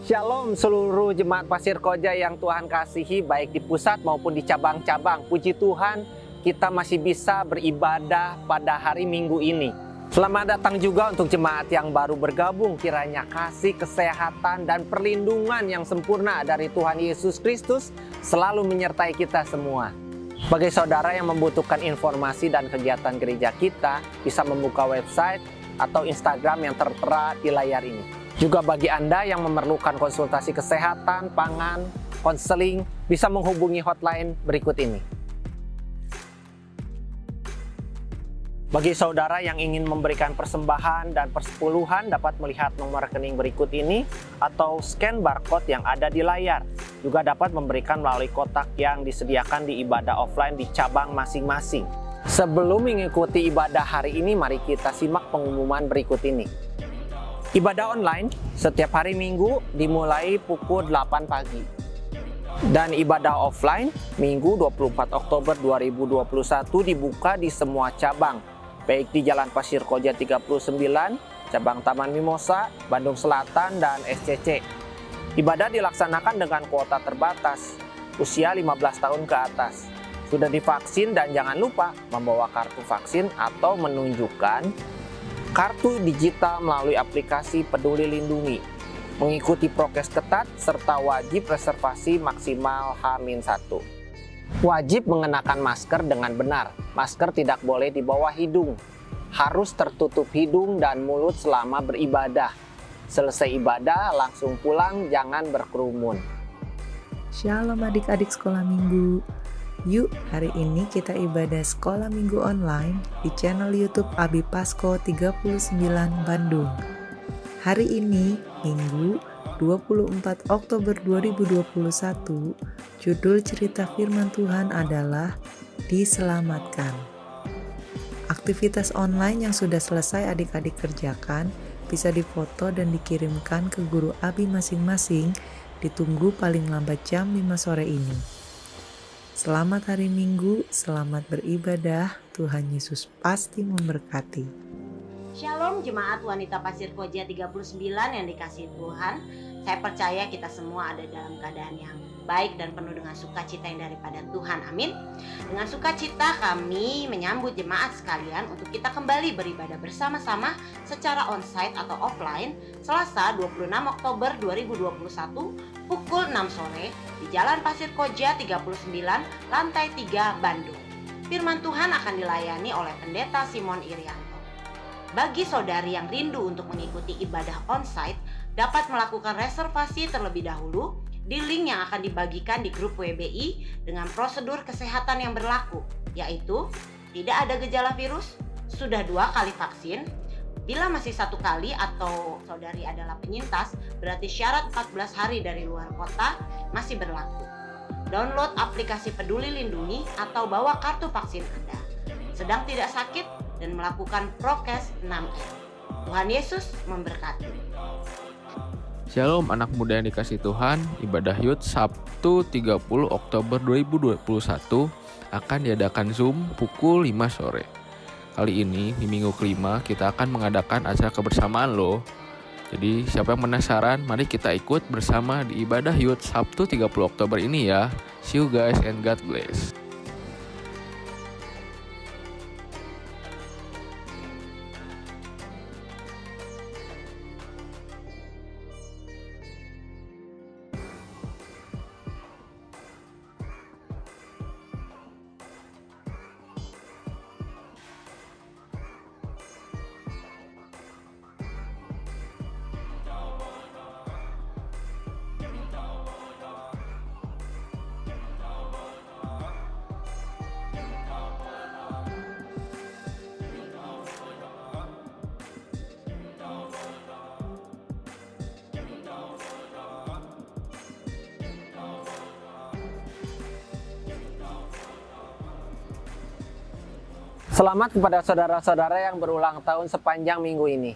Shalom seluruh jemaat Pasir Koja yang Tuhan kasihi, baik di pusat maupun di cabang-cabang. Puji Tuhan, kita masih bisa beribadah pada hari Minggu ini. Selamat datang juga untuk jemaat yang baru bergabung. Kiranya kasih, kesehatan, dan perlindungan yang sempurna dari Tuhan Yesus Kristus selalu menyertai kita semua. Bagi saudara yang membutuhkan informasi dan kegiatan gereja kita, bisa membuka website atau Instagram yang tertera di layar ini. Juga bagi Anda yang memerlukan konsultasi kesehatan, pangan, konseling, bisa menghubungi hotline berikut ini. Bagi saudara yang ingin memberikan persembahan dan persepuluhan, dapat melihat nomor rekening berikut ini atau scan barcode yang ada di layar. Juga dapat memberikan melalui kotak yang disediakan di ibadah offline di cabang masing-masing. Sebelum mengikuti ibadah hari ini, mari kita simak pengumuman berikut ini. Ibadah online setiap hari Minggu dimulai pukul 8 pagi. Dan ibadah offline Minggu 24 Oktober 2021 dibuka di semua cabang, baik di Jalan Pasir Koja 39, cabang Taman Mimosa, Bandung Selatan, dan SCC. Ibadah dilaksanakan dengan kuota terbatas, usia 15 tahun ke atas. Sudah divaksin dan jangan lupa membawa kartu vaksin atau menunjukkan kartu digital melalui aplikasi Peduli Lindungi, mengikuti prokes ketat, serta wajib reservasi maksimal H-1. Wajib mengenakan masker dengan benar. Masker tidak boleh di bawah hidung. Harus tertutup hidung dan mulut selama beribadah. Selesai ibadah, langsung pulang, jangan berkerumun. Shalom adik-adik sekolah minggu. Yuk, hari ini kita ibadah sekolah minggu online di channel YouTube Abi Pasko 39 Bandung. Hari ini, Minggu 24 Oktober 2021, judul cerita firman Tuhan adalah Diselamatkan. Aktivitas online yang sudah selesai adik-adik kerjakan bisa difoto dan dikirimkan ke guru Abi masing-masing, ditunggu paling lambat jam 5 sore ini. Selamat hari Minggu, selamat beribadah, Tuhan Yesus pasti memberkati. Shalom jemaat wanita Pasir Koja 39 yang dikasihi Tuhan. Saya percaya kita semua ada dalam keadaan yang baik dan penuh dengan sukacita yang daripada Tuhan. Amin. Dengan sukacita kami menyambut jemaat sekalian untuk kita kembali beribadah bersama-sama secara onsite atau offline Selasa 26 Oktober 2021 pukul 6 sore di Jalan Pasir Koja 39 lantai 3 Bandung. Firman Tuhan akan dilayani oleh Pendeta Simon Irianto. Bagi saudari yang rindu untuk mengikuti ibadah onsite, dapat melakukan reservasi terlebih dahulu di link yang akan dibagikan di grup WBI dengan prosedur kesehatan yang berlaku, yaitu tidak ada gejala virus, sudah 2 kali vaksin, bila masih 1 kali atau saudari adalah penyintas, berarti syarat 14 hari dari luar kota masih berlaku. Download aplikasi Peduli Lindungi atau bawa kartu vaksin Anda. Sedang tidak sakit dan melakukan prokes 6M. Tuhan Yesus memberkati. Shalom anak muda yang dikasihi Tuhan, ibadah Yud Sabtu 30 Oktober 2021 akan diadakan Zoom pukul 5 sore. Kali ini di minggu kelima kita akan mengadakan acara kebersamaan loh. Jadi siapa yang penasaran, mari kita ikut bersama di ibadah Yud Sabtu 30 Oktober ini ya. See you guys and God bless. Selamat kepada saudara-saudara yang berulang tahun sepanjang minggu ini.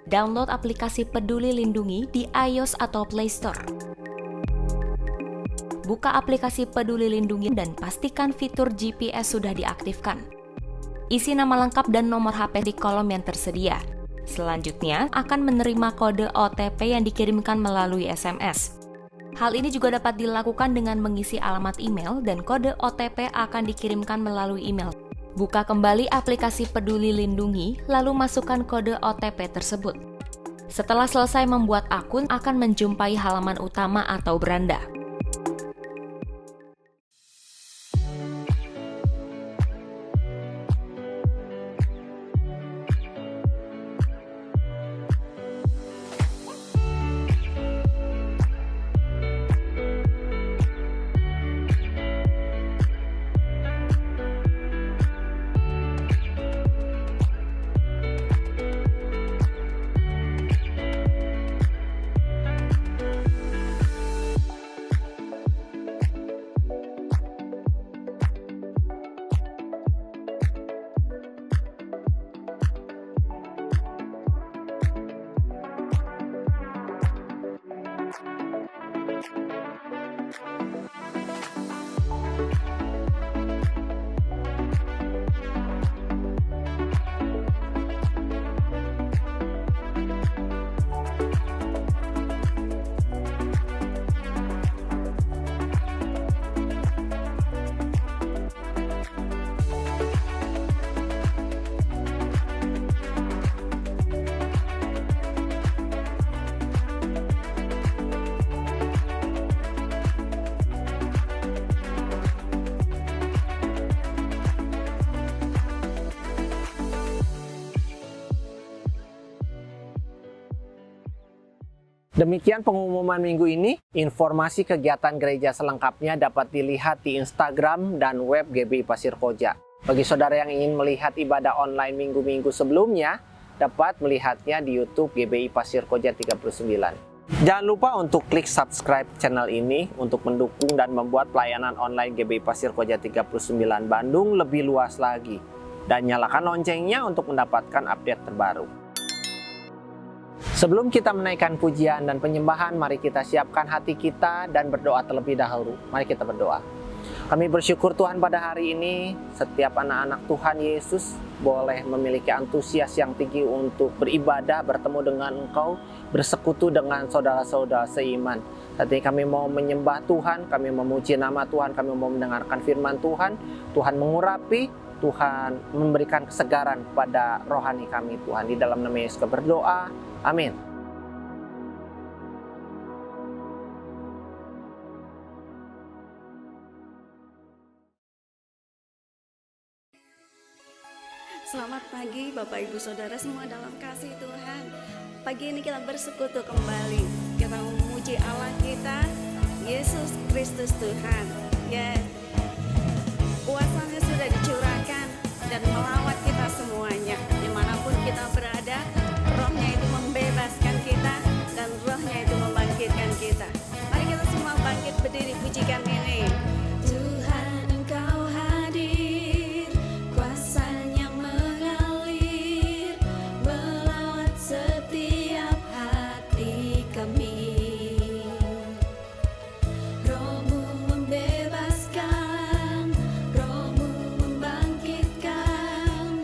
Download aplikasi Peduli Lindungi di iOS atau Play Store. Buka aplikasi Peduli Lindungi dan pastikan fitur GPS sudah diaktifkan. Isi nama lengkap dan nomor HP di kolom yang tersedia. Selanjutnya, akan menerima kode OTP yang dikirimkan melalui SMS. Hal ini juga dapat dilakukan dengan mengisi alamat email dan kode OTP akan dikirimkan melalui email. Buka kembali aplikasi Peduli Lindungi, lalu masukkan kode OTP tersebut. Setelah selesai membuat akun, akan menjumpai halaman utama atau beranda. Demikian pengumuman minggu ini. Informasi kegiatan gereja selengkapnya dapat dilihat di Instagram dan web GBI Pasir Koja. Bagi saudara yang ingin melihat ibadah online minggu-minggu sebelumnya, dapat melihatnya di YouTube GBI Pasir Koja 39. Jangan lupa untuk klik subscribe channel ini untuk mendukung dan membuat pelayanan online GBI Pasir Koja 39 Bandung lebih luas lagi. Dan nyalakan loncengnya untuk mendapatkan update terbaru. Sebelum kita menaikkan pujian dan penyembahan, mari kita siapkan hati kita dan berdoa terlebih dahulu. Mari kita berdoa. Kami bersyukur Tuhan pada hari ini, setiap anak-anak Tuhan Yesus boleh memiliki antusias yang tinggi untuk beribadah, bertemu dengan Engkau, bersekutu dengan saudara-saudara seiman. Saat ini kami mau menyembah Tuhan, kami memuji nama Tuhan, kami mau mendengarkan firman Tuhan. Tuhan mengurapi, Tuhan memberikan kesegaran kepada rohani kami Tuhan. Di dalam nama Yesus berdoa. Amin. Selamat pagi Bapak Ibu Saudara semua dalam kasih Tuhan. Pagi ini kita bersekutu kembali. Kita memuji Allah kita, Yesus Kristus Tuhan. Ya, kuasanya sudah dicurahkan dan melawat kita semuanya. Dimanapun kita berada, rohnya itu membebaskan kita dan rohnya itu membangkitkan kita. Mari kita semua bangkit berdiri pujikan ini. Tuhan Engkau hadir, kuasanya mengalir, melawat setiap hati kami. Roh-Mu membebaskan, Roh-Mu membangkitkan,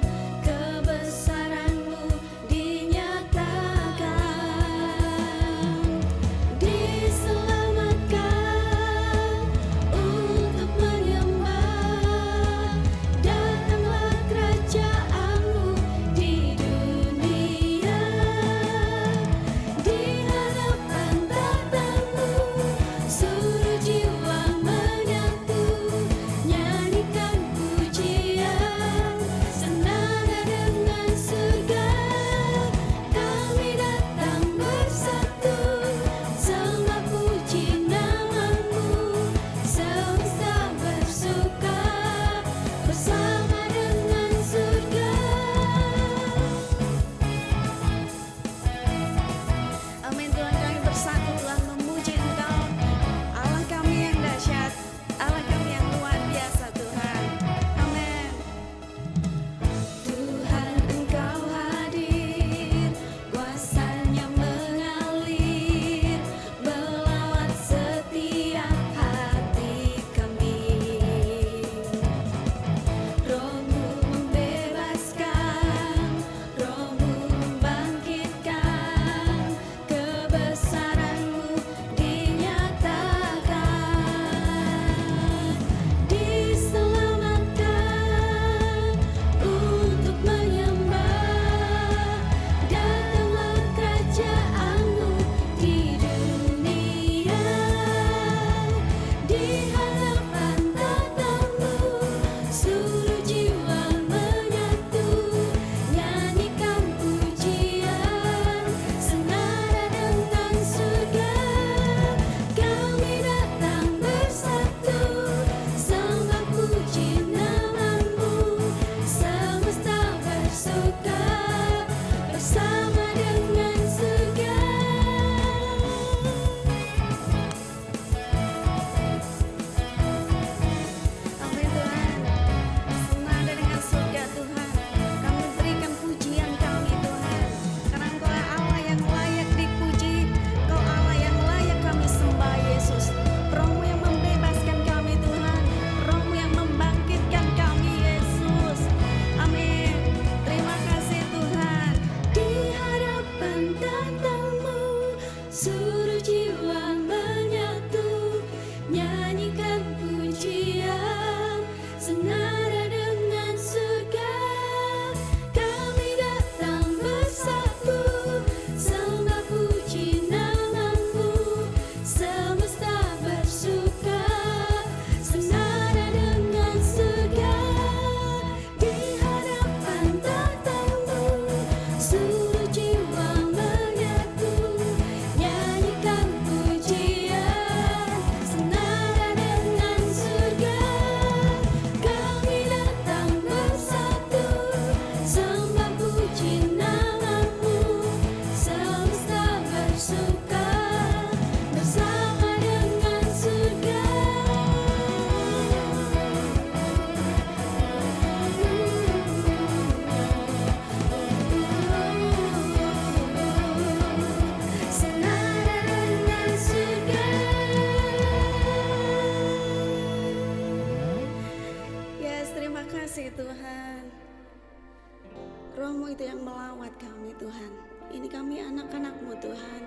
Roh-Mu itu yang melawat kami Tuhan. Ini kami anak-anak-Mu Tuhan.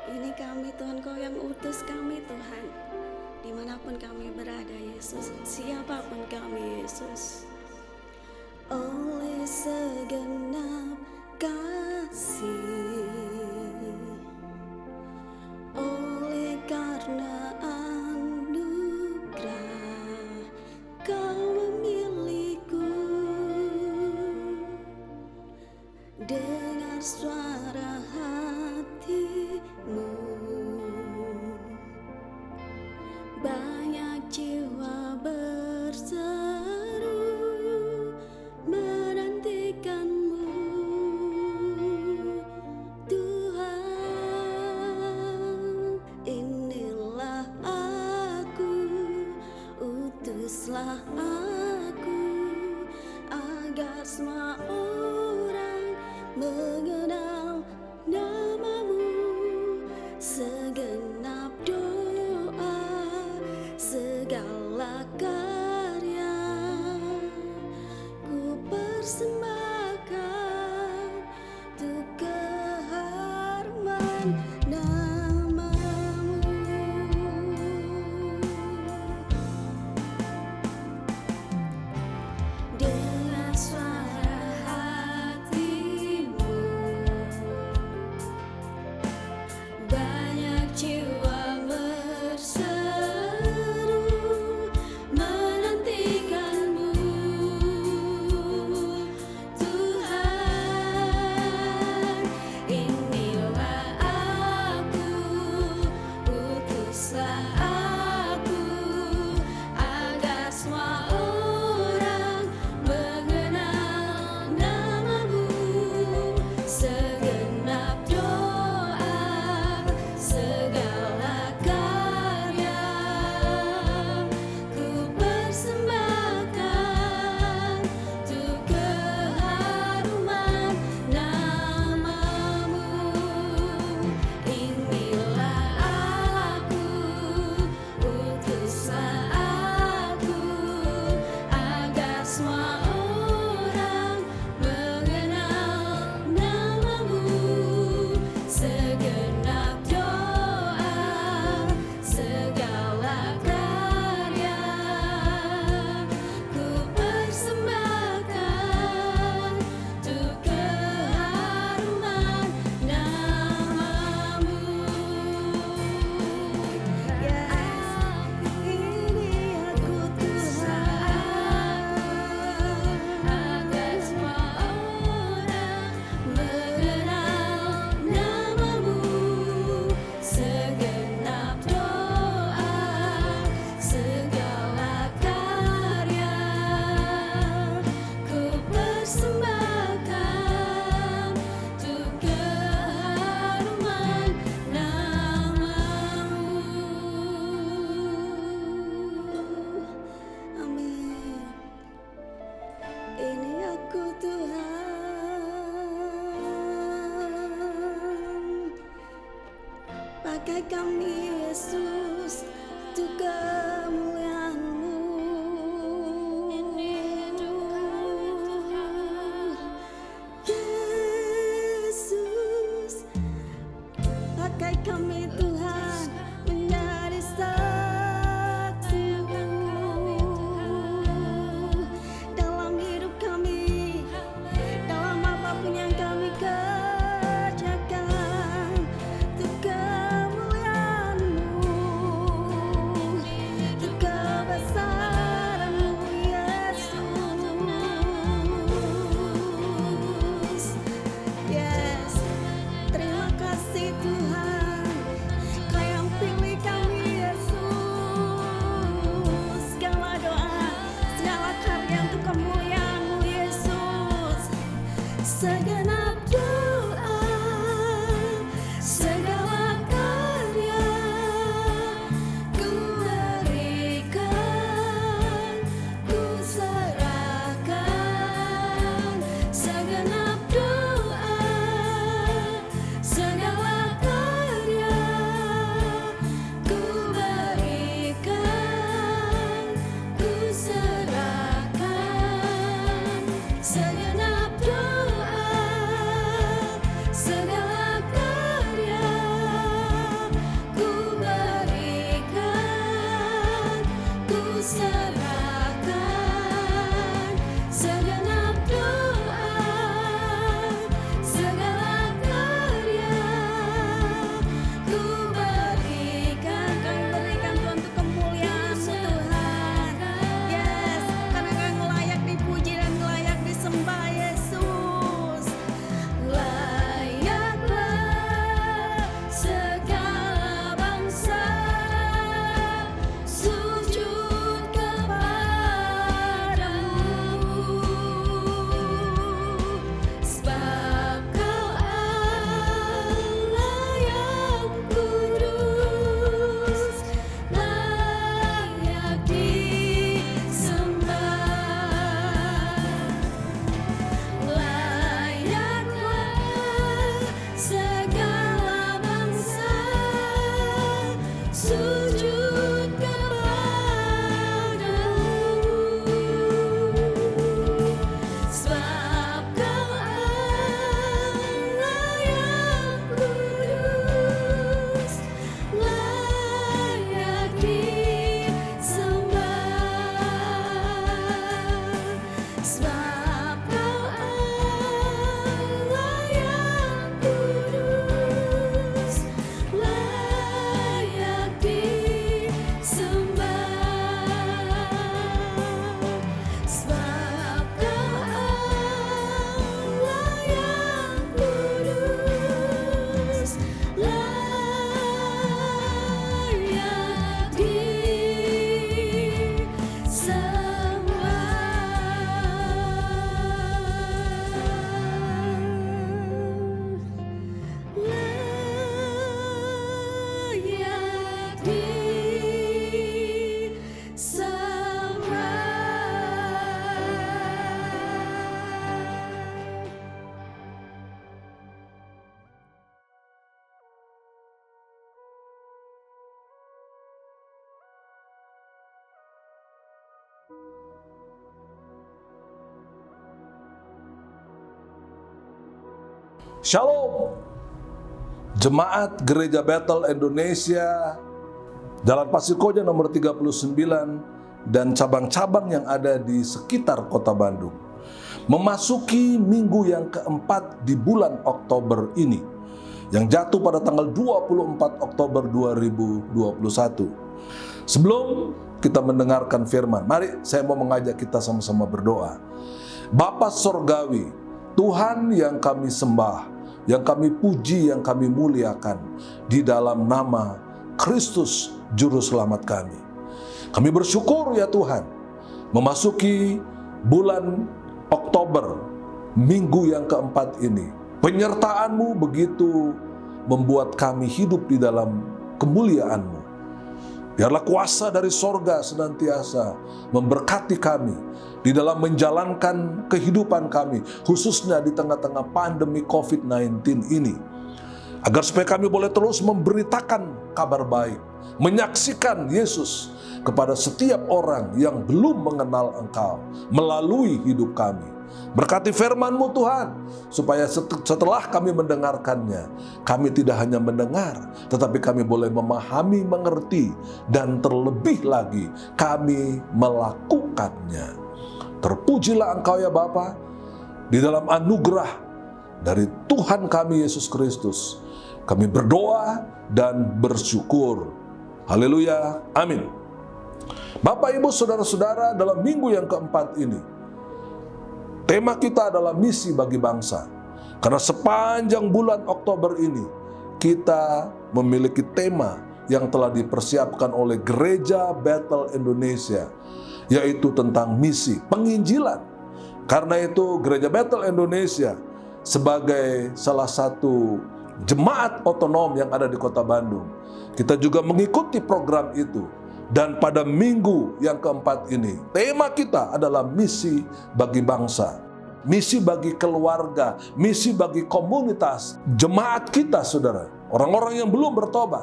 Ini kami Tuhan, Kau yang utus kami Tuhan. Dimanapun kami berada Yesus, siapapun kami Yesus. Oleh segenap kasih, oleh karena anugerah Kau memilihku, dengar suara hatimu. Banyak jiwa berseru menantikan-Mu, Tuhan. Inilah aku, utuslah aku, agar semua orang mengenal nama-Mu. Segenap doa, segala karya ku persembahkan untuk keharuman nama-Mu. Dengan suara hatimu, banyak jiwa berseru menantikan-Mu, Tuhan. Inilah aku, utuslah aku, agar semua orang mengenal nama-Mu. Segenap doa, segala karya ku persembahkan untuk keharuman nama-Mu. Inilah aku, utuslah aku, agar semua orang mengenal nama-Mu. Segenap doa, segala karya ku persembahkan untuk keharuman nama-Mu. Yes, ini aku Tuhan, agar semua orang mengenal nama-Mu. Segenap doa, segala karya ku persembahkan untuk keharuman nama-Mu. Amin. Ini aku Tuhan, pakai kami Yesus untuk kemuliaan-Mu. Yesus, pakai kami Tuhan menjadi saksi-Mu dalam hidup kami, dalam apapun yang kami kerjakan, untuk kemuliaan-Mu, untuk kebesaran-Mu, Yesus. Yes, terima kasih Tuhan, Kau yang pilih kami Yesus. Segala doa, segala karya untuk kemuliaan-Mu, Yesus. Segenap doa, segala karya ku berikan, ku serahkan. Segenap doa, segala karya ku berikan, ku serahkan. Segenap doa, Shalom, Jemaat Gereja Bethel Indonesia, Jalan Pasir Koja nomor 39, dan cabang-cabang yang ada di sekitar kota Bandung. Memasuki minggu yang keempat di bulan Oktober ini, yang jatuh pada tanggal 24 Oktober 2021. Sebelum kita mendengarkan firman, mari saya mau mengajak kita sama-sama berdoa. Bapa Sorgawi, Tuhan yang kami sembah, yang kami puji, yang kami muliakan, di dalam nama Kristus Juru Selamat kami. Kami bersyukur ya Tuhan, memasuki bulan Oktober, minggu yang keempat ini. Penyertaan-Mu begitu membuat kami hidup di dalam kemuliaan-Mu. Biarlah kuasa dari sorga senantiasa memberkati kami di dalam menjalankan kehidupan kami, khususnya di tengah-tengah pandemi COVID-19 ini. Agar supaya kami boleh terus memberitakan kabar baik, menyaksikan Yesus kepada setiap orang yang belum mengenal Engkau melalui hidup kami. Berkati firman-Mu Tuhan, supaya setelah kami mendengarkannya, kami tidak hanya mendengar, tetapi kami boleh memahami, mengerti, dan terlebih lagi kami melakukannya. Terpujilah Engkau ya Bapa, di dalam anugerah dari Tuhan kami Yesus Kristus. Kami berdoa dan bersyukur. Haleluya, amin. Bapak, Ibu, Saudara-saudara, dalam minggu yang keempat ini, tema kita adalah misi bagi bangsa. Karena sepanjang bulan Oktober ini, kita memiliki tema yang telah dipersiapkan oleh Gereja Bethel Indonesia, yaitu tentang misi penginjilan. Karena itu Gereja Bethel Indonesia sebagai salah satu jemaat otonom yang ada di kota Bandung, kita juga mengikuti program itu. Dan pada minggu yang keempat ini, tema kita adalah misi bagi bangsa, misi bagi keluarga, misi bagi komunitas, jemaat kita saudara, orang-orang yang belum bertobat,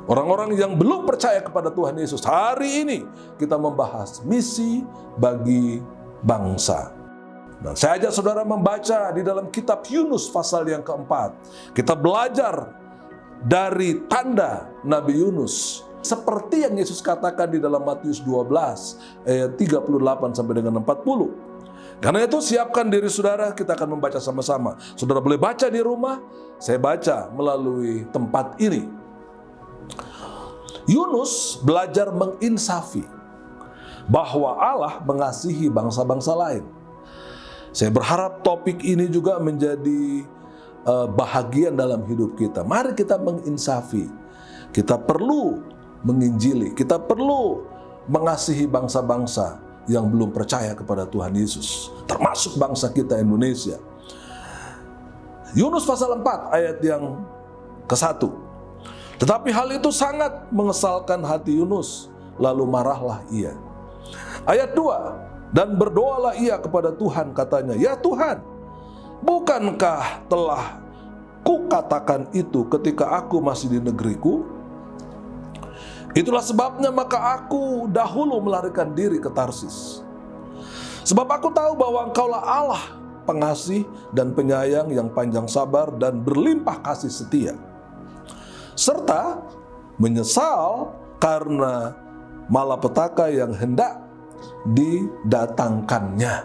orang-orang yang belum percaya kepada Tuhan Yesus. Hari ini kita membahas misi bagi bangsa. Nah, saya ajak saudara membaca di dalam kitab Yunus pasal yang keempat. Kita belajar dari tanda Nabi Yunus, seperti yang Yesus katakan di dalam Matius 12 ayat 38 sampai dengan 40. Karena itu siapkan diri saudara, kita akan membaca sama-sama. Saudara boleh baca di rumah, saya baca melalui tempat ini. Yunus belajar menginsafi bahwa Allah mengasihi bangsa-bangsa lain. Saya berharap topik ini juga menjadi bahagian dalam hidup kita. Mari kita menginsafi. Kita perlu menginjili, kita perlu mengasihi bangsa-bangsa yang belum percaya kepada Tuhan Yesus, termasuk bangsa kita Indonesia. Yunus pasal 4 ayat yang ke-1. Tetapi hal itu sangat mengesalkan hati Yunus, lalu marahlah ia. Ayat 2, dan berdoalah ia kepada Tuhan, katanya, ya Tuhan, bukankah telah kukatakan itu ketika aku masih di negeriku? Itulah sebabnya maka aku dahulu melarikan diri ke Tarsis. Sebab aku tahu bahwa Engkaulah Allah pengasih dan penyayang yang panjang sabar dan berlimpah kasih setia, serta menyesal karena malapetaka yang hendak didatangkannya.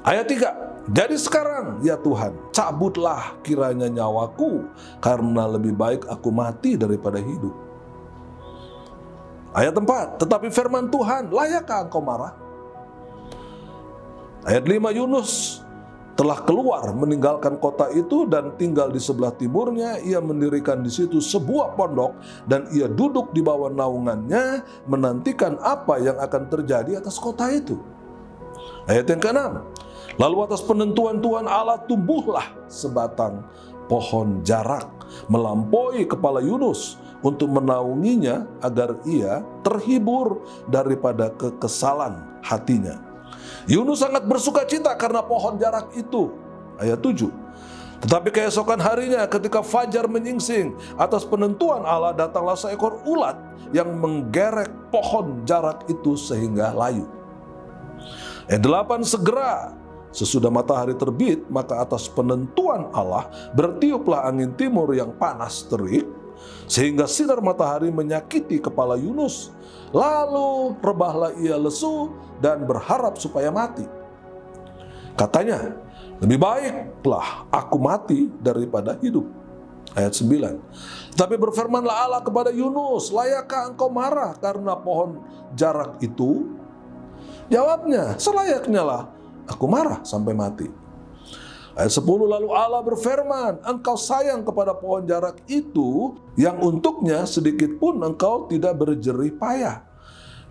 Ayat 3, jadi sekarang ya Tuhan, cabutlah kiranya nyawaku, karena lebih baik aku mati daripada hidup. Ayat 4, tetapi firman Tuhan, layakkah engkau marah? Ayat 5, Yunus telah keluar meninggalkan kota itu dan tinggal di sebelah timurnya. Ia mendirikan di situ sebuah pondok dan ia duduk di bawah naungannya menantikan apa yang akan terjadi atas kota itu. Ayat yang ke-6, lalu atas penentuan Tuhan Allah tumbuhlah sebatang pohon jarak melampaui kepala Yunus untuk menaunginya agar ia terhibur daripada kekesalan hatinya. Yunus sangat bersuka cita karena pohon jarak itu. Ayat 7. Tetapi keesokan harinya ketika fajar menyingsing, atas penentuan Allah datanglah seekor ulat yang menggerek pohon jarak itu sehingga layu. Ayat 8, segera Sesudah matahari terbit, maka atas penentuan Allah bertiuplah angin timur yang panas terik, sehingga sinar matahari menyakiti kepala Yunus. Lalu rebahlah ia lesu dan berharap supaya mati. Katanya, lebih baiklah aku mati daripada hidup. Ayat 9. Tapi berfirmanlah Allah kepada Yunus, layakkah engkau marah karena pohon jarak itu? Jawabnya, selayaknya lah aku marah sampai mati. Ayat 10, lalu Allah berfirman, engkau sayang kepada pohon jarak itu yang untuknya sedikit pun engkau tidak berjerih payah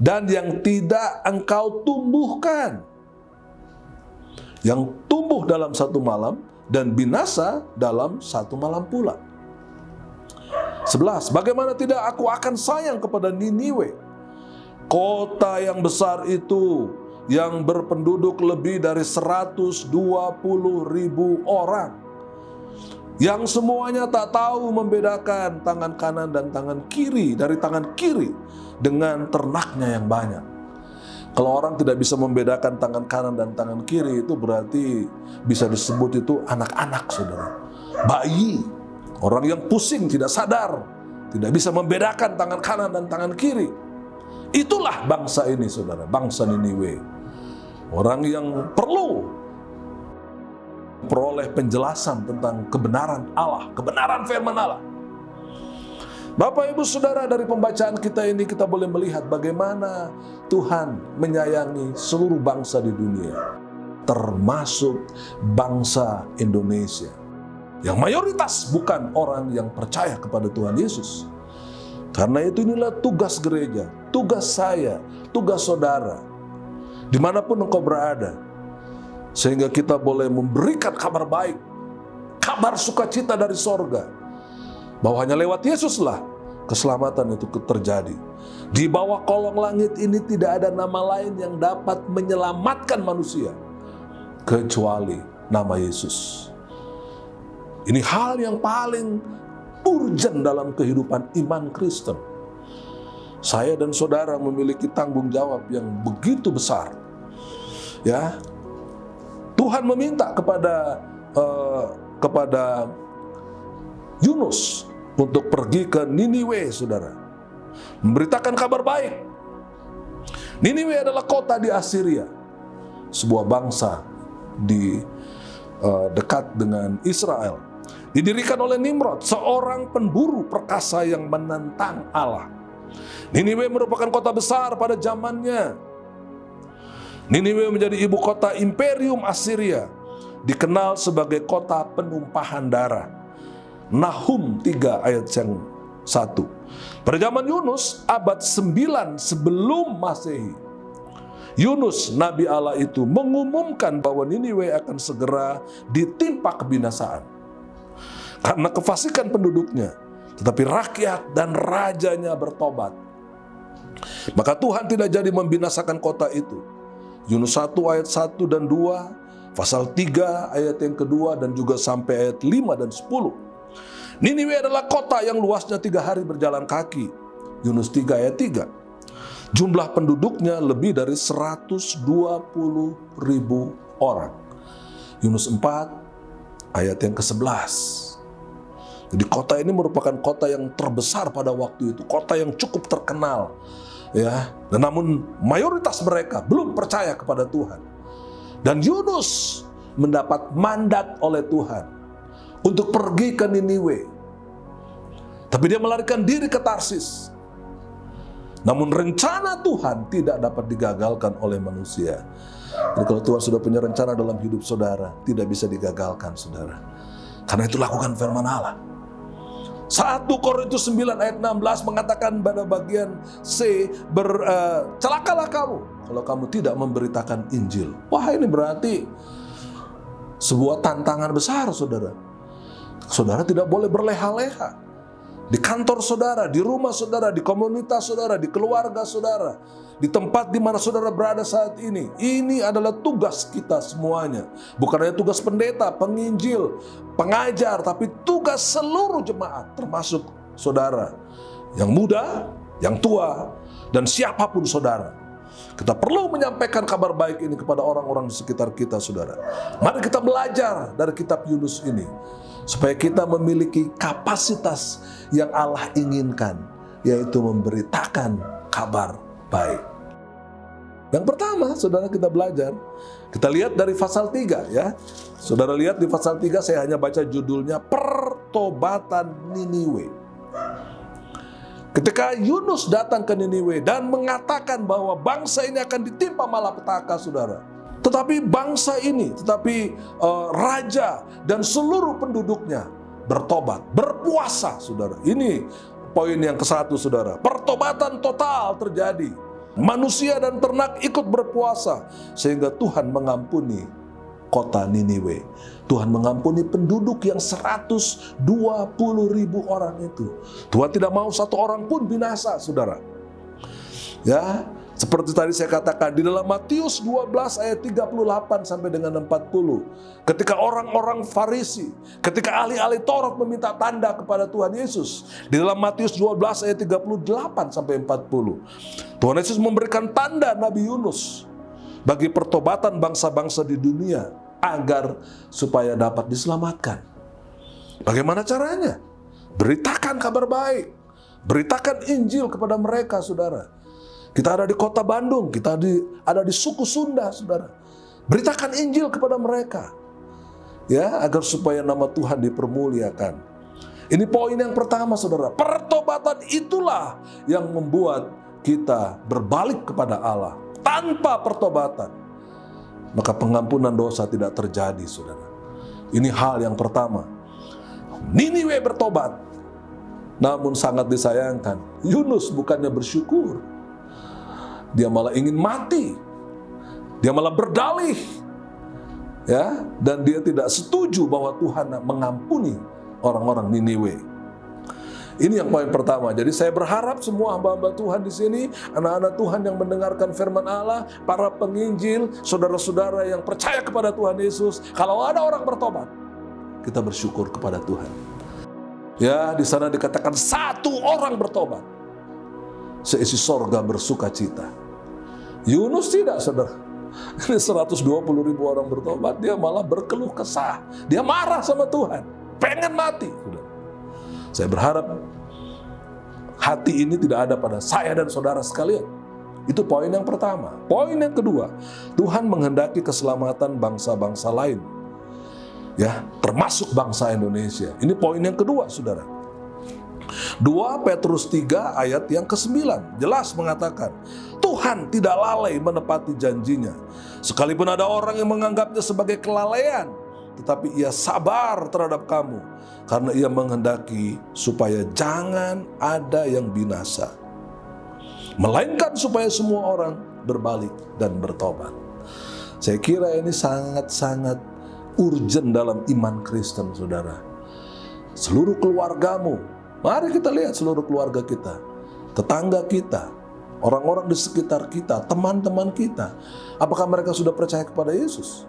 dan yang tidak engkau tumbuhkan, yang tumbuh dalam satu malam dan binasa dalam satu malam pula. 11, bagaimana tidak aku akan sayang kepada Niniwe, kota yang besar itu, yang berpenduduk lebih dari 120.000 orang, yang semuanya tak tahu membedakan tangan kanan dan tangan kiri dari tangan kiri dengan ternaknya yang banyak. Kalau orang tidak bisa membedakan tangan kanan dan tangan kiri, itu berarti bisa disebut itu anak-anak, saudara. Bayi, orang yang pusing, tidak sadar, tidak bisa membedakan tangan kanan dan tangan kiri. Itulah bangsa ini, saudara, bangsa Niniwe. Orang yang perlu peroleh penjelasan tentang kebenaran Allah, kebenaran firman Allah. Bapak, Ibu, Saudara, dari pembacaan kita ini kita boleh melihat bagaimana Tuhan menyayangi seluruh bangsa di dunia, termasuk bangsa Indonesia, yang mayoritas bukan orang yang percaya kepada Tuhan Yesus. Karena itu inilah tugas gereja, tugas saya, tugas saudara, dimanapun engkau berada, sehingga kita boleh memberikan kabar baik, kabar sukacita dari sorga, bahwa hanya lewat Yesuslah keselamatan itu terjadi. Di bawah kolong langit ini tidak ada nama lain yang dapat menyelamatkan manusia kecuali nama Yesus. Ini hal yang paling urgent dalam kehidupan iman Kristen. Saya dan saudara memiliki tanggung jawab yang begitu besar. Ya, Tuhan meminta kepada Yunus untuk pergi ke Niniwe, saudara, memberitakan kabar baik. Niniwe adalah kota di Asiria, sebuah bangsa di dekat dengan Israel. Didirikan oleh Nimrod, seorang pemburu perkasa yang menentang Allah. Niniwe merupakan kota besar pada zamannya. Niniwe menjadi ibu kota Imperium Asiria, dikenal sebagai kota penumpahan darah. Nahum 3 ayat yang 1. Pada zaman Yunus, abad 9 sebelum Masehi, Yunus, Nabi Allah itu mengumumkan bahwa Niniwe akan segera ditimpa kebinasaan karena kefasikan penduduknya. Tetapi rakyat dan rajanya bertobat. Maka Tuhan tidak jadi membinasakan kota itu. Yunus 1 ayat 1 dan 2, pasal 3 ayat yang kedua, dan juga sampai ayat 5 dan 10. Niniwe adalah kota yang luasnya 3 hari berjalan kaki. Yunus 3 ayat 3. Jumlah penduduknya lebih dari 120.000 orang. Yunus 4 ayat yang ke-11. Jadi kota ini merupakan kota yang terbesar pada waktu itu, kota yang cukup terkenal, ya. Dan namun mayoritas mereka belum percaya kepada Tuhan. Dan Yunus mendapat mandat oleh Tuhan untuk pergi ke Niniwe. Tapi dia melarikan diri ke Tarsis. Namun rencana Tuhan tidak dapat digagalkan oleh manusia. Jadi kalau Tuhan sudah punya rencana dalam hidup saudara, tidak bisa digagalkan, saudara. Karena itu lakukan firman Allah. 1 Korintus 9 ayat 16 mengatakan pada bagian C, celakalah kamu kalau kamu tidak memberitakan Injil. Wah, ini berarti sebuah tantangan besar, saudara. Saudara tidak boleh berleha-leha. Di kantor saudara, di rumah saudara, di komunitas saudara, di keluarga saudara, di tempat di mana saudara berada saat ini. Ini adalah tugas kita semuanya. Bukan hanya tugas pendeta, penginjil, pengajar, tapi tugas seluruh jemaat, termasuk saudara yang muda, yang tua, dan siapapun saudara. Kita perlu menyampaikan kabar baik ini kepada orang-orang di sekitar kita, saudara. Mari kita belajar dari kitab Yunus ini, supaya kita memiliki kapasitas yang Allah inginkan, yaitu memberitakan kabar baik. Yang pertama, saudara, kita belajar. Kita lihat dari pasal 3 ya. Saudara lihat di pasal 3, saya hanya baca judulnya Pertobatan Niniwe. Ketika Yunus datang ke Niniwe dan mengatakan bahwa bangsa ini akan ditimpa malapetaka, saudara. Tetapi bangsa ini, raja dan seluruh penduduknya bertobat, berpuasa, saudara. Ini poin yang ke-1, saudara. Pertobatan total terjadi. Manusia dan ternak ikut berpuasa sehingga Tuhan mengampuni kota Niniwe. Tuhan mengampuni penduduk yang 120.000 orang itu. Tuhan tidak mau satu orang pun binasa, saudara. Ya, seperti tadi saya katakan di dalam Matius 12 ayat 38 sampai dengan 40. Ketika orang-orang Farisi, ketika ahli-ahli Taurat meminta tanda kepada Tuhan Yesus, di dalam Matius 12 ayat 38 sampai 40. Tuhan Yesus memberikan tanda Nabi Yunus bagi pertobatan bangsa-bangsa di dunia agar supaya dapat diselamatkan. Bagaimana caranya? Beritakan kabar baik. Beritakan Injil kepada mereka, saudara. Kita ada di kota Bandung, kita ada di suku Sunda, saudara. Beritakan Injil kepada mereka. Ya, agar supaya nama Tuhan dipermuliakan. Ini poin yang pertama, saudara. Pertobatan itulah yang membuat kita berbalik kepada Allah. Tanpa pertobatan, maka pengampunan dosa tidak terjadi, saudara. Ini hal yang pertama. Niniwe bertobat. Namun sangat disayangkan, Yunus bukannya bersyukur. Dia malah ingin mati. Dia malah berdalih. Ya, dan dia tidak setuju bahwa Tuhan mengampuni orang-orang Niniwe. Ini yang poin pertama. Jadi saya berharap semua hamba-hamba Tuhan di sini, anak-anak Tuhan yang mendengarkan firman Allah, para penginjil, saudara-saudara yang percaya kepada Tuhan Yesus, kalau ada orang bertobat, kita bersyukur kepada Tuhan. Ya, di sana dikatakan 1 orang bertobat, seisi sorga bersuka cita. Yunus tidak, saudara. Ini 120.000 orang bertobat, dia malah berkeluh kesah. Dia marah sama Tuhan, pengen mati. Saya berharap hati ini tidak ada pada saya dan saudara sekalian. Itu poin yang pertama. Poin yang kedua, Tuhan menghendaki keselamatan bangsa-bangsa lain. Ya, termasuk bangsa Indonesia. Ini poin yang kedua, saudara. 2 Petrus 3 ayat yang ke-9 jelas mengatakan, Tuhan tidak lalai menepati janjinya. Sekalipun ada orang yang menganggapnya sebagai kelalaian, tetapi ia sabar terhadap kamu, karena ia menghendaki supaya jangan ada yang binasa, melainkan supaya semua orang berbalik dan bertobat. Saya kira ini sangat-sangat urgent dalam iman Kristen, saudara. Seluruh keluargamu, mari kita lihat seluruh keluarga kita, tetangga kita, orang-orang di sekitar kita, teman-teman kita, apakah mereka sudah percaya kepada Yesus?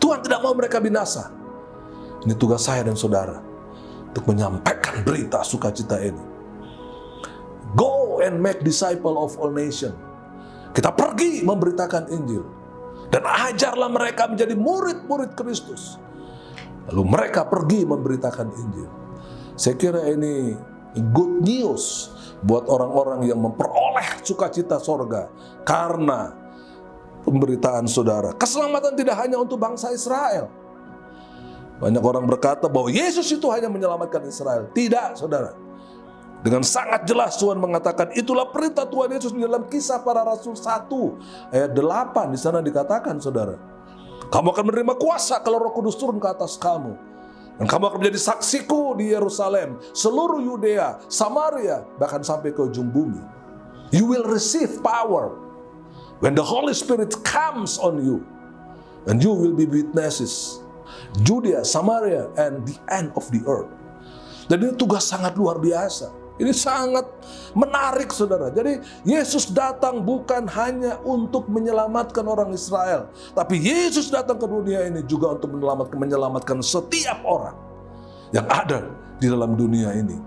Tuhan tidak mau mereka binasa. Ini tugas saya dan saudara untuk menyampaikan berita sukacita ini. Go and make disciple of all nations. Kita pergi memberitakan Injil dan ajarlah mereka menjadi murid-murid Kristus. Lalu mereka pergi memberitakan Injil. Saya kira ini good news buat orang-orang yang memperoleh sukacita sorga karena pemberitaan saudara. Keselamatan tidak hanya untuk bangsa Israel. Banyak orang berkata bahwa Yesus itu hanya menyelamatkan Israel. Tidak, saudara. Dengan sangat jelas Tuhan mengatakan, itulah perintah Tuhan Yesus di dalam Kisah Para Rasul 1 ayat 8. Di sana dikatakan, saudara, kamu akan menerima kuasa kalau Roh Kudus turun ke atas kamu. Dan kamu akan menjadi saksiku di Yerusalem, seluruh Yudea, Samaria, bahkan sampai ke ujung bumi. You will receive power when the Holy Spirit comes on you, and you will be witnesses, Judea, Samaria, and the end of the earth. Dan ini tugas sangat luar biasa. Ini sangat menarik, saudara. Jadi Yesus datang bukan hanya untuk menyelamatkan orang Israel, tapi Yesus datang ke dunia ini juga untuk menyelamatkan setiap orang yang ada di dalam dunia ini.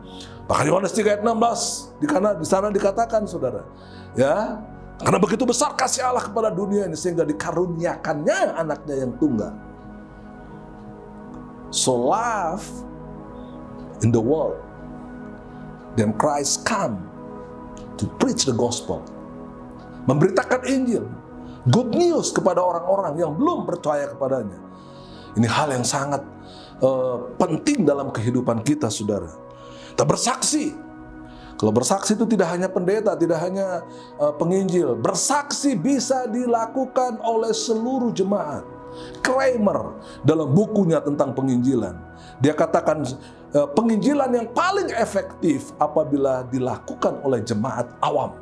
Bahkan Yohanes 3 ayat 16 di sana dikatakan, saudara, ya, Karena begitu besar kasih Allah kepada dunia ini sehingga dikaruniakannya anaknya yang tunggal. So love in the world, then Christ come to preach the gospel. Memberitakan Injil, good news kepada orang-orang yang belum percaya kepadanya. Ini hal yang sangat penting dalam kehidupan kita, saudara. Kita bersaksi. Kalau bersaksi itu tidak hanya pendeta, tidak hanya penginjil. Bersaksi bisa dilakukan oleh seluruh jemaat. Kramer dalam bukunya tentang penginjilan, dia katakan penginjilan yang paling efektif apabila dilakukan oleh jemaat awam.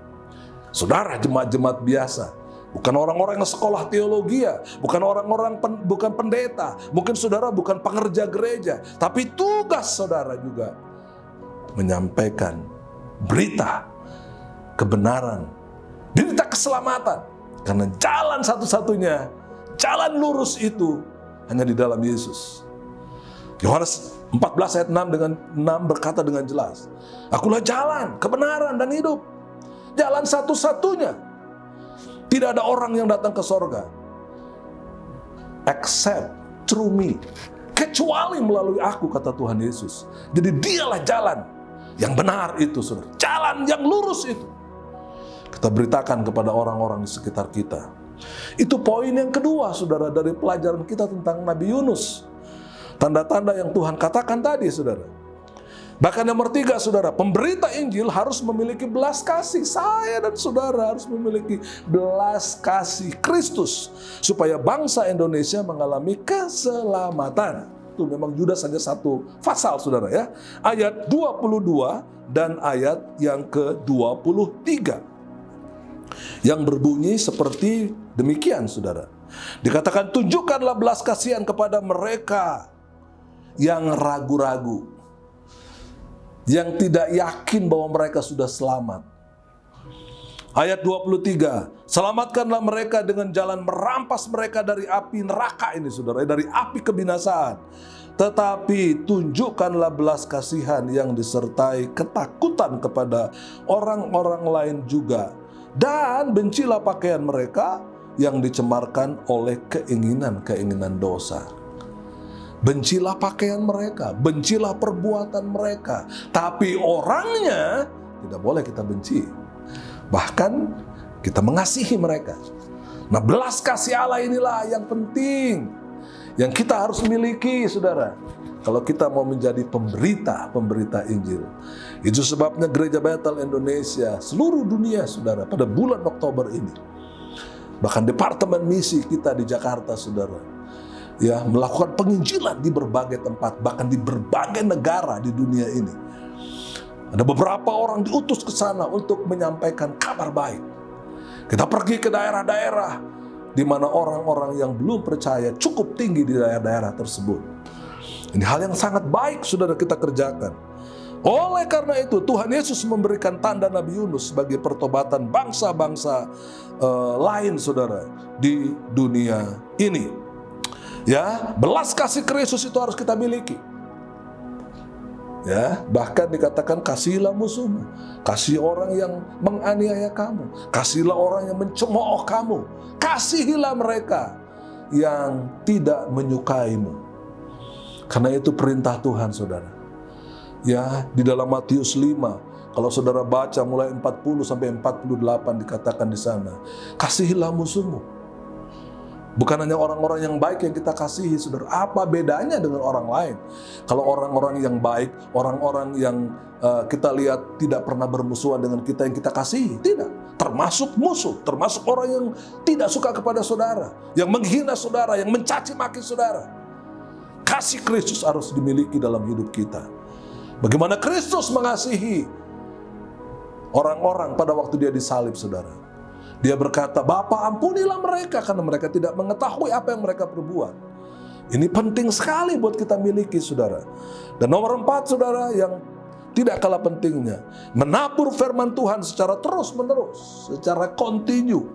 Saudara, jemaat-jemaat biasa, bukan orang-orang yang sekolah teologi, bukan pendeta, mungkin saudara bukan pengerja gereja, tapi tugas saudara juga menyampaikan berita kebenaran, berita keselamatan. Karena jalan satu-satunya, jalan lurus itu hanya di dalam Yesus. Yohanes 14 ayat 6 berkata dengan jelas, "Akulah jalan, kebenaran, dan hidup." Jalan satu-satunya. Tidak ada orang yang datang ke sorga except through me. Kecuali melalui aku, kata Tuhan Yesus. Jadi dialah jalan yang benar itu, saudara. Jalan yang lurus itu. Kita beritakan kepada orang-orang di sekitar kita. Itu poin yang kedua, saudara, dari pelajaran kita tentang Nabi Yunus. Tanda-tanda yang Tuhan katakan tadi, saudara. Bahkan nomor 3, saudara, pemberita Injil harus memiliki belas kasih. Saya dan saudara harus memiliki belas kasih Kristus supaya bangsa Indonesia mengalami keselamatan. Itu memang Yudas hanya satu pasal, saudara, ya. Ayat 22 dan ayat yang ke-23. Yang berbunyi seperti demikian, saudara. Dikatakan, tunjukkanlah belas kasihan kepada mereka yang ragu-ragu, yang tidak yakin bahwa mereka sudah selamat. Ayat 23, selamatkanlah mereka dengan jalan merampas mereka dari api neraka ini, saudara, dari api kebinasaan. Tetapi tunjukkanlah belas kasihan yang disertai ketakutan kepada orang-orang lain juga. Dan bencilah pakaian mereka yang dicemarkan oleh keinginan-keinginan dosa. Bencilah pakaian mereka, bencilah perbuatan mereka. Tapi orangnya tidak boleh kita benci. Bahkan kita mengasihi mereka. Nah, belas kasih Allah inilah yang penting, yang kita harus miliki, saudara. Kalau kita mau menjadi pemberita Injil. Itu sebabnya Gereja Bethel Indonesia, seluruh dunia, saudara, pada bulan Oktober ini. Bahkan Departemen Misi kita di Jakarta, saudara, ya, melakukan penginjilan di berbagai tempat, bahkan di berbagai negara di dunia ini. Ada beberapa orang diutus ke sana untuk menyampaikan kabar baik. Kita pergi ke daerah-daerah di mana orang-orang yang belum percaya cukup tinggi di daerah-daerah tersebut. Ini hal yang sangat baik, saudara, kita kerjakan. Oleh karena itu, Tuhan Yesus memberikan tanda Nabi Yunus sebagai pertobatan bangsa-bangsa lain, saudara, di dunia ini. Ya, belas kasih Kristus itu harus kita miliki. Ya, bahkan dikatakan kasihilah musuhmu, kasih orang yang menganiaya kamu, kasihilah orang yang mencemooh kamu, kasihilah mereka yang tidak menyukaimu. Karena itu perintah Tuhan, saudara. Ya, di dalam Matius 5, kalau saudara baca mulai 40 sampai 48 dikatakan di sana, kasihilah musuhmu. Bukan hanya orang-orang yang baik yang kita kasihi, saudara. Apa bedanya dengan orang lain? Kalau orang-orang yang baik, orang-orang yang kita lihat tidak pernah bermusuhan dengan kita yang kita kasihi, tidak. Termasuk musuh, termasuk orang yang tidak suka kepada saudara, yang menghina saudara, yang mencaci maki saudara. Kasih Kristus harus dimiliki dalam hidup kita. Bagaimana Kristus mengasihi orang-orang pada waktu dia disalib, saudara. Dia berkata, Bapa, ampunilah mereka karena mereka tidak mengetahui apa yang mereka perbuat. Ini penting sekali buat kita miliki, saudara. Dan nomor 4, saudara, yang tidak kalah pentingnya, menabur firman Tuhan secara terus-menerus, secara kontinu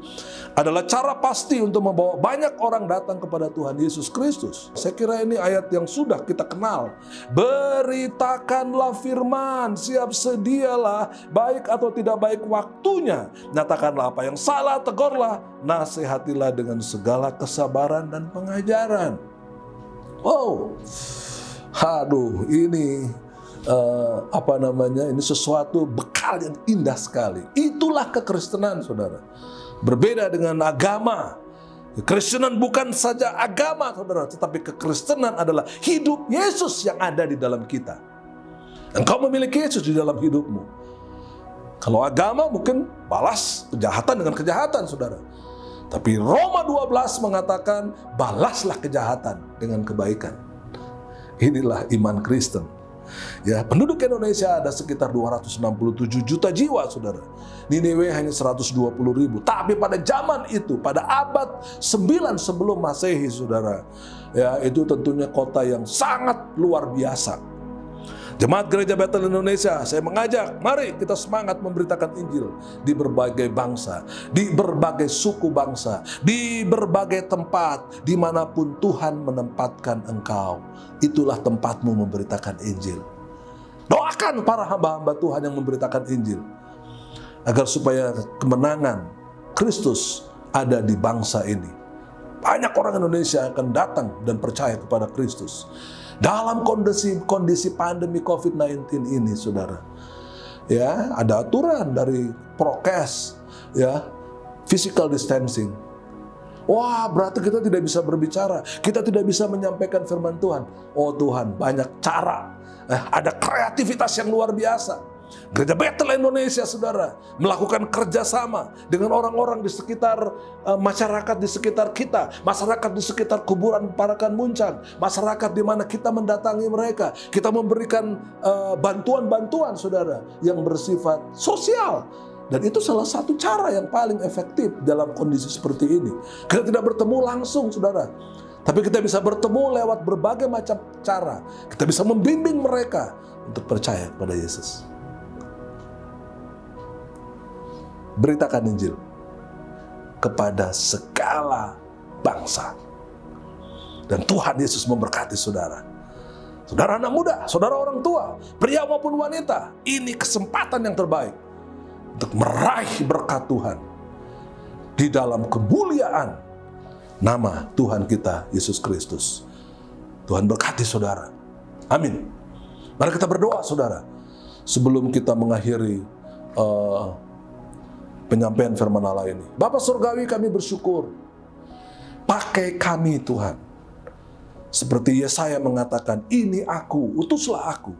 adalah cara pasti untuk membawa banyak orang datang kepada Tuhan Yesus Kristus. Saya kira ini ayat yang sudah kita kenal. Beritakanlah firman, siap sedialah, baik atau tidak baik waktunya. Nyatakanlah apa yang salah, tegurlah, nasihatilah dengan segala kesabaran dan pengajaran. Oh, aduh, ini ini sesuatu bekal yang indah sekali. Itulah kekristenan, saudara. Berbeda dengan agama. Kekristenan bukan saja agama, saudara, tetapi kekristenan adalah hidup Yesus yang ada di dalam kita. Engkau memiliki Yesus di dalam hidupmu. Kalau agama mungkin balas kejahatan dengan kejahatan, saudara. Tapi Roma 12 mengatakan balaslah kejahatan dengan kebaikan. Inilah iman Kristen. Ya, penduduk Indonesia ada sekitar 267 juta jiwa, saudara. Niniwe hanya 120.000. Tapi pada zaman itu, pada abad 9 sebelum Masehi, saudara, ya, itu tentunya kota yang sangat luar biasa. Jemaat Gereja Bethel Indonesia, saya mengajak, mari kita semangat memberitakan Injil di berbagai bangsa, di berbagai suku bangsa, di berbagai tempat, dimanapun Tuhan menempatkan engkau. Itulah tempatmu memberitakan Injil. Doakan para hamba-hamba Tuhan yang memberitakan Injil, agar supaya kemenangan Kristus ada di bangsa ini. Banyak orang Indonesia akan datang dan percaya kepada Kristus. Dalam kondisi pandemi COVID-19 ini, saudara, ya, ada aturan dari prokes, ya, physical distancing. Wah, berarti kita tidak bisa berbicara, kita tidak bisa menyampaikan firman Tuhan. Oh Tuhan, banyak cara, ada kreativitas yang luar biasa. Gereja Bethel Indonesia, saudara, melakukan kerjasama dengan orang-orang di sekitar masyarakat di sekitar kita, masyarakat di sekitar kuburan Parakan Muncang, masyarakat di mana kita mendatangi mereka, kita memberikan bantuan-bantuan, saudara, yang bersifat sosial. Dan itu salah satu cara yang paling efektif dalam kondisi seperti ini. Kita tidak bertemu langsung, saudara, tapi kita bisa bertemu lewat berbagai macam cara. Kita bisa membimbing mereka untuk percaya kepada Yesus. Beritakan Injil kepada segala bangsa. Dan Tuhan Yesus memberkati saudara. Saudara anak muda, saudara orang tua, pria maupun wanita, ini kesempatan yang terbaik untuk meraih berkat Tuhan di dalam kemuliaan nama Tuhan kita Yesus Kristus. Tuhan berkati saudara. Amin. Mari kita berdoa, saudara, sebelum kita mengakhiri penyampaian firman Allah ini. Bapa Surgawi, kami bersyukur. Pakai kami, Tuhan. Seperti Yesaya mengatakan, ini aku, utuslah aku.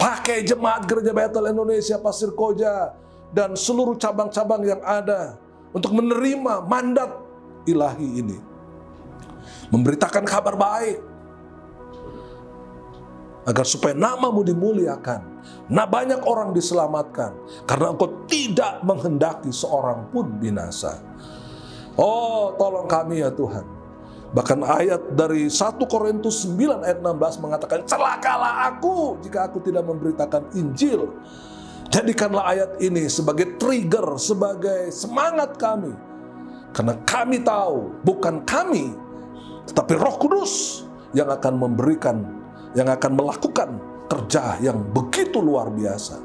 Pakai jemaat Gereja Bethel Indonesia, Pasir Koja, dan seluruh cabang-cabang yang ada untuk menerima mandat ilahi ini. Memberitakan kabar baik, agar supaya namamu dimuliakan. Nah, banyak orang diselamatkan karena engkau tidak menghendaki seorang pun binasa. Oh, tolong kami ya Tuhan. Bahkan ayat dari 1 Korintus 9 ayat 16 mengatakan, celakalah aku jika aku tidak memberitakan Injil. Jadikanlah ayat ini sebagai trigger, sebagai semangat kami. Karena kami tahu bukan kami, tetapi Roh Kudus yang akan memberikan, yang akan melakukan kerja yang begitu luar biasa.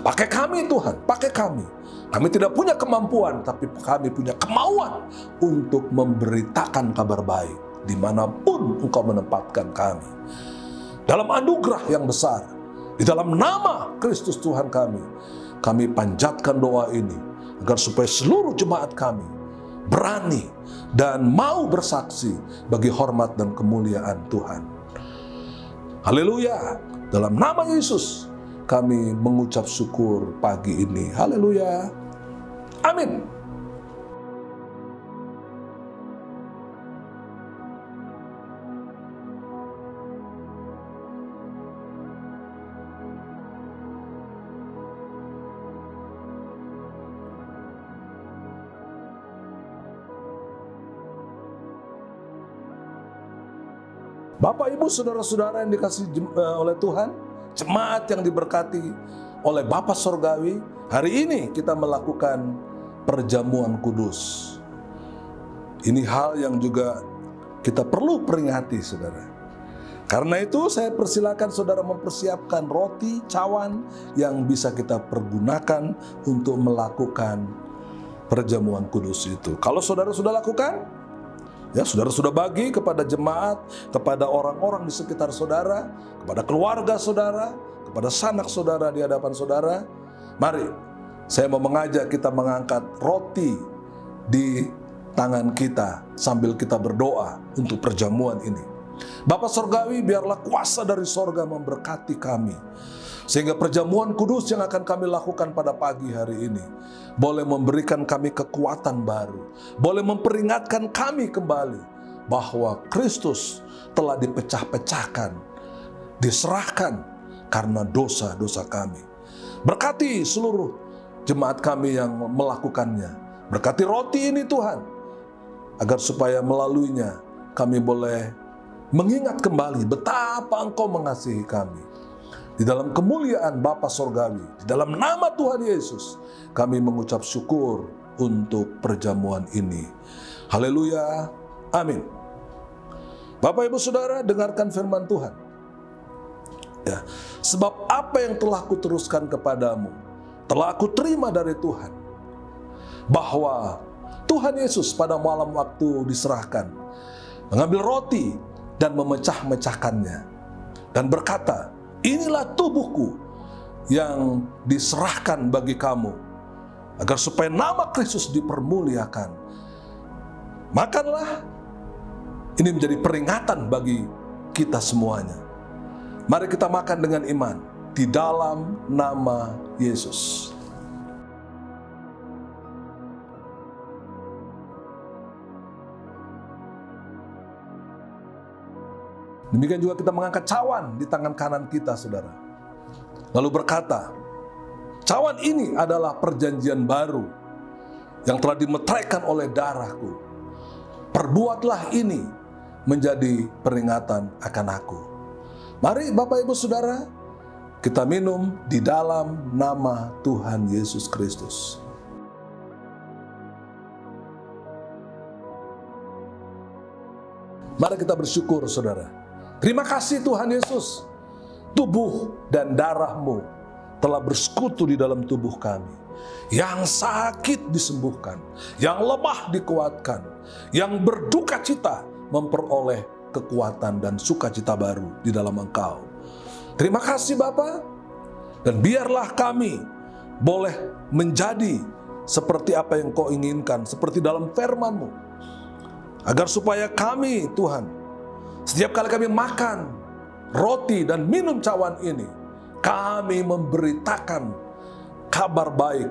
Pakai kami Tuhan, pakai kami. Kami tidak punya kemampuan, tapi kami punya kemauan untuk memberitakan kabar baik dimanapun Engkau menempatkan kami. Dalam anugerah yang besar, di dalam nama Kristus Tuhan kami panjatkan doa ini, agar supaya seluruh jemaat kami berani dan mau bersaksi bagi hormat dan kemuliaan Tuhan. Haleluya. Dalam nama Yesus kami mengucap syukur pagi ini. Haleluya. Amin. Bapak, Ibu, saudara-saudara yang dikasihi oleh Tuhan, jemaat yang diberkati oleh Bapa Sorgawi, hari ini kita melakukan perjamuan kudus. Ini hal yang juga kita perlu peringati, saudara. Karena itu saya persilakan saudara mempersiapkan roti, cawan yang bisa kita pergunakan untuk melakukan perjamuan kudus itu. Kalau saudara sudah lakukan, ya saudara sudah bagi kepada jemaat, kepada orang-orang di sekitar saudara, kepada keluarga saudara, kepada sanak saudara di hadapan saudara. Mari, saya mau mengajak kita mengangkat roti di tangan kita sambil kita berdoa untuk perjamuan ini. Bapa Sorgawi, biarlah kuasa dari sorga memberkati kami, sehingga perjamuan kudus yang akan kami lakukan pada pagi hari ini boleh memberikan kami kekuatan baru, boleh memperingatkan kami kembali bahwa Kristus telah dipecah-pecahkan, diserahkan karena dosa-dosa kami. Berkati seluruh jemaat kami yang melakukannya. Berkati roti ini Tuhan, agar supaya melaluinya kami boleh mengingat kembali betapa Engkau mengasihi kami. Di dalam kemuliaan Bapa Sorgawi, di dalam nama Tuhan Yesus, kami mengucap syukur untuk perjamuan ini. Haleluya, amin. Bapak Ibu Saudara, dengarkan firman Tuhan. Ya, sebab apa yang telah kuteruskan kepadamu, telah aku terima dari Tuhan, bahwa Tuhan Yesus pada malam waktu diserahkan, mengambil roti dan memecah-mecahkannya, dan berkata, inilah tubuhku yang diserahkan bagi kamu, agar supaya nama Kristus dipermuliakan. Makanlah, ini menjadi peringatan bagi kita semuanya. Mari kita makan dengan iman, di dalam nama Yesus. Demikian juga kita mengangkat cawan di tangan kanan kita, saudara. Lalu berkata, cawan ini adalah perjanjian baru yang telah dimeteraikan oleh darahku. Perbuatlah ini menjadi peringatan akan aku. Mari Bapak Ibu Saudara, kita minum di dalam nama Tuhan Yesus Kristus. Mari kita bersyukur, saudara. Terima kasih Tuhan Yesus, tubuh dan darah-Mu telah bersekutu di dalam tubuh kami. Yang sakit disembuhkan, yang lemah dikuatkan, yang berduka cita memperoleh kekuatan dan sukacita baru di dalam Engkau. Terima kasih Bapa, dan biarlah kami boleh menjadi seperti apa yang Kau inginkan, seperti dalam firman-Mu, agar supaya kami Tuhan, setiap kali kami makan roti dan minum cawan ini, kami memberitakan kabar baik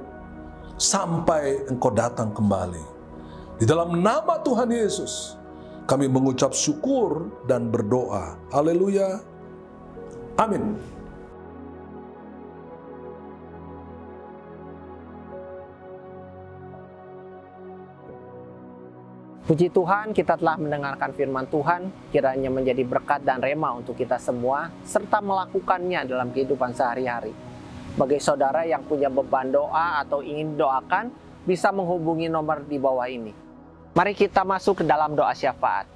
sampai Engkau datang kembali. Di dalam nama Tuhan Yesus, kami mengucap syukur dan berdoa. Haleluya. Amin. Puji Tuhan, kita telah mendengarkan firman Tuhan, kiranya menjadi berkat dan rema untuk kita semua, serta melakukannya dalam kehidupan sehari-hari. Bagi saudara yang punya beban doa atau ingin doakan, bisa menghubungi nomor di bawah ini. Mari kita masuk ke dalam doa syafaat.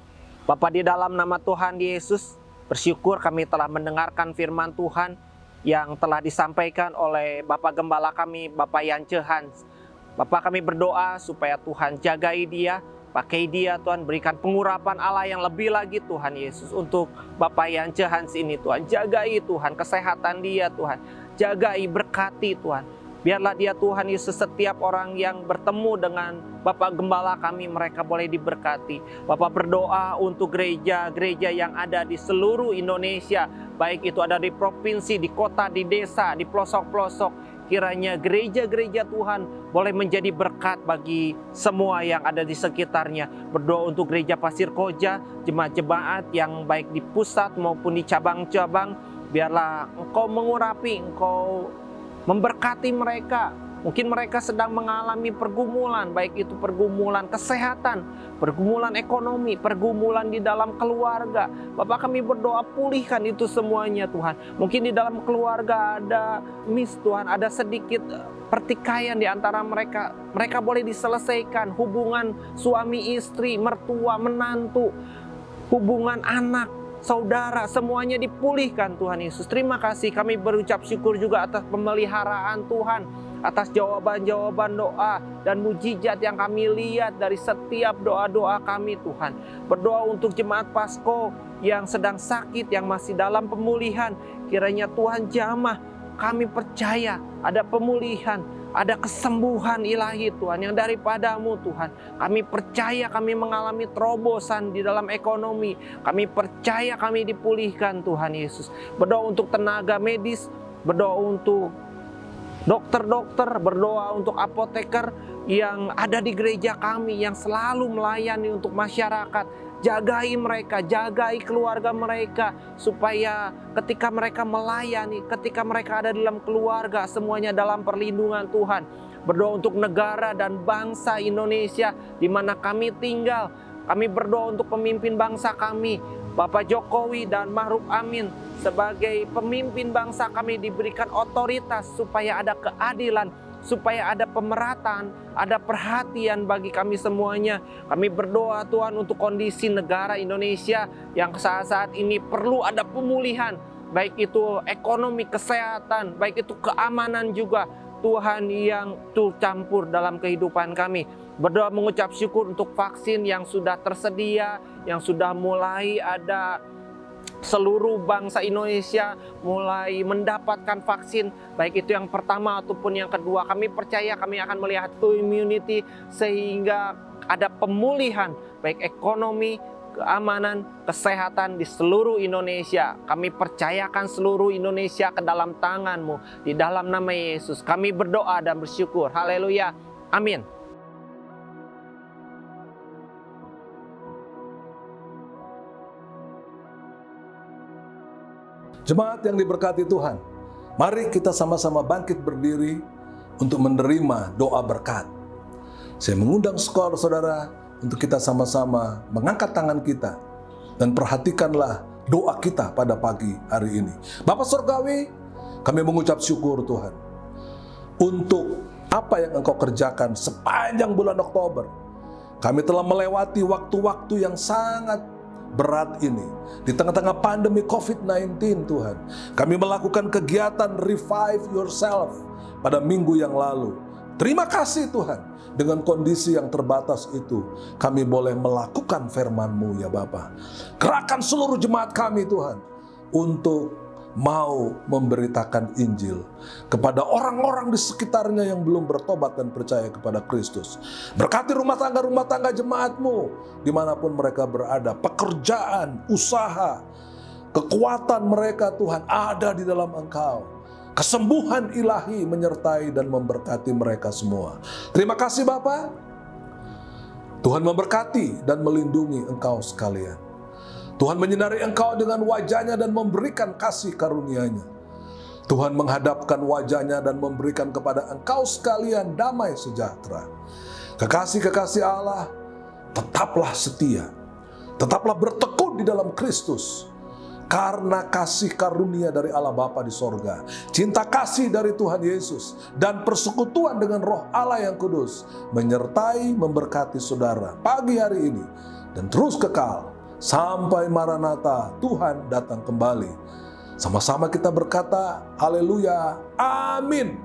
Bapa, di dalam nama Tuhan Yesus, bersyukur kami telah mendengarkan firman Tuhan yang telah disampaikan oleh Bapak Gembala kami, Bapak Yance Hans. Bapak, kami berdoa supaya Tuhan jagai dia, pakai dia Tuhan, berikan pengurapan Allah yang lebih lagi Tuhan Yesus untuk Bapak Yance Hans ini Tuhan. Jagai Tuhan kesehatan dia Tuhan, jagai berkati Tuhan. Biarlah dia Tuhan Yesus, setiap orang yang bertemu dengan Bapak Gembala kami, mereka boleh diberkati. Bapak berdoa untuk gereja-gereja yang ada di seluruh Indonesia, baik itu ada di provinsi, di kota, di desa, di pelosok-pelosok. Kiranya gereja-gereja Tuhan boleh menjadi berkat bagi semua yang ada di sekitarnya. Berdoa untuk gereja Pasir Koja, jemaat-jemaat yang baik di pusat maupun di cabang-cabang. Biarlah Engkau mengurapi, Engkau memberkati mereka. Mungkin mereka sedang mengalami pergumulan, baik itu pergumulan kesehatan, pergumulan ekonomi, pergumulan di dalam keluarga. Bapak, kami berdoa pulihkan itu semuanya Tuhan. Mungkin di dalam keluarga ada Tuhan, ada sedikit pertikaian di antara mereka. Mereka boleh diselesaikan, hubungan suami istri, mertua, menantu, hubungan anak, saudara, semuanya dipulihkan Tuhan Yesus. Terima kasih, kami berucap syukur juga atas pemeliharaan Tuhan, atas jawaban-jawaban doa dan mujizat yang kami lihat dari setiap doa-doa kami Tuhan. Berdoa untuk jemaat Pasko yang sedang sakit, yang masih dalam pemulihan. Kiranya Tuhan jamah, kami percaya ada pemulihan, ada kesembuhan ilahi Tuhan yang daripadamu Tuhan. Kami percaya kami mengalami terobosan di dalam ekonomi. Kami percaya kami dipulihkan Tuhan Yesus. Berdoa untuk tenaga medis, berdoa untuk dokter-dokter, berdoa untuk apoteker yang ada di gereja kami, yang selalu melayani untuk masyarakat. Jagai mereka, jagai keluarga mereka, supaya ketika mereka melayani, ketika mereka ada dalam keluarga, semuanya dalam perlindungan Tuhan. Berdoa untuk negara dan bangsa Indonesia di mana kami tinggal. Kami berdoa untuk pemimpin bangsa kami, Bapak Jokowi dan Ma'ruf Amin. Sebagai pemimpin bangsa kami diberikan otoritas supaya ada keadilan, supaya ada pemerataan, ada perhatian bagi kami semuanya. Kami berdoa Tuhan untuk kondisi negara Indonesia yang saat-saat ini perlu ada pemulihan, baik itu ekonomi, kesehatan, baik itu keamanan juga. Tuhan yang turut campur dalam kehidupan kami. Berdoa mengucap syukur untuk vaksin yang sudah tersedia, yang sudah mulai ada. Seluruh bangsa Indonesia mulai mendapatkan vaksin, baik itu yang pertama ataupun yang kedua. Kami percaya kami akan melihat immunity sehingga ada pemulihan baik ekonomi, keamanan, kesehatan di seluruh Indonesia. Kami percayakan seluruh Indonesia ke dalam tangan-Mu. Di dalam nama Yesus kami berdoa dan bersyukur. Haleluya. Amin. Jemaat yang diberkati Tuhan, mari kita sama-sama bangkit berdiri untuk menerima doa berkat. Saya mengundang saudara untuk kita sama-sama mengangkat tangan kita dan perhatikanlah doa kita pada pagi hari ini. Bapa Surgawi, kami mengucap syukur Tuhan untuk apa yang Engkau kerjakan sepanjang bulan Oktober. Kami telah melewati waktu-waktu yang sangat berat ini. Di tengah-tengah pandemi COVID-19 Tuhan, kami melakukan kegiatan Revive Yourself pada minggu yang lalu. Terima kasih Tuhan, dengan kondisi yang terbatas itu kami boleh melakukan firman-Mu ya Bapa. Gerakan seluruh jemaat kami Tuhan untuk mau memberitakan Injil kepada orang-orang di sekitarnya yang belum bertobat dan percaya kepada Kristus. Berkati rumah tangga jemaat-Mu dimanapun mereka berada, pekerjaan, usaha, kekuatan mereka Tuhan ada di dalam Engkau. Kesembuhan ilahi menyertai dan memberkati mereka semua. Terima kasih Bapa. Tuhan memberkati dan melindungi engkau sekalian. Tuhan menyinari engkau dengan wajahnya dan memberikan kasih karunia-Nya. Tuhan menghadapkan wajahnya dan memberikan kepada engkau sekalian damai sejahtera. Kekasih-kekasih Allah, tetaplah setia. Tetaplah bertekun di dalam Kristus. Karena kasih karunia dari Allah Bapa di sorga, cinta kasih dari Tuhan Yesus, dan persekutuan dengan Roh Allah yang kudus menyertai memberkati saudara pagi hari ini dan terus kekal sampai Maranatha Tuhan datang kembali. Sama-sama kita berkata haleluya, amin.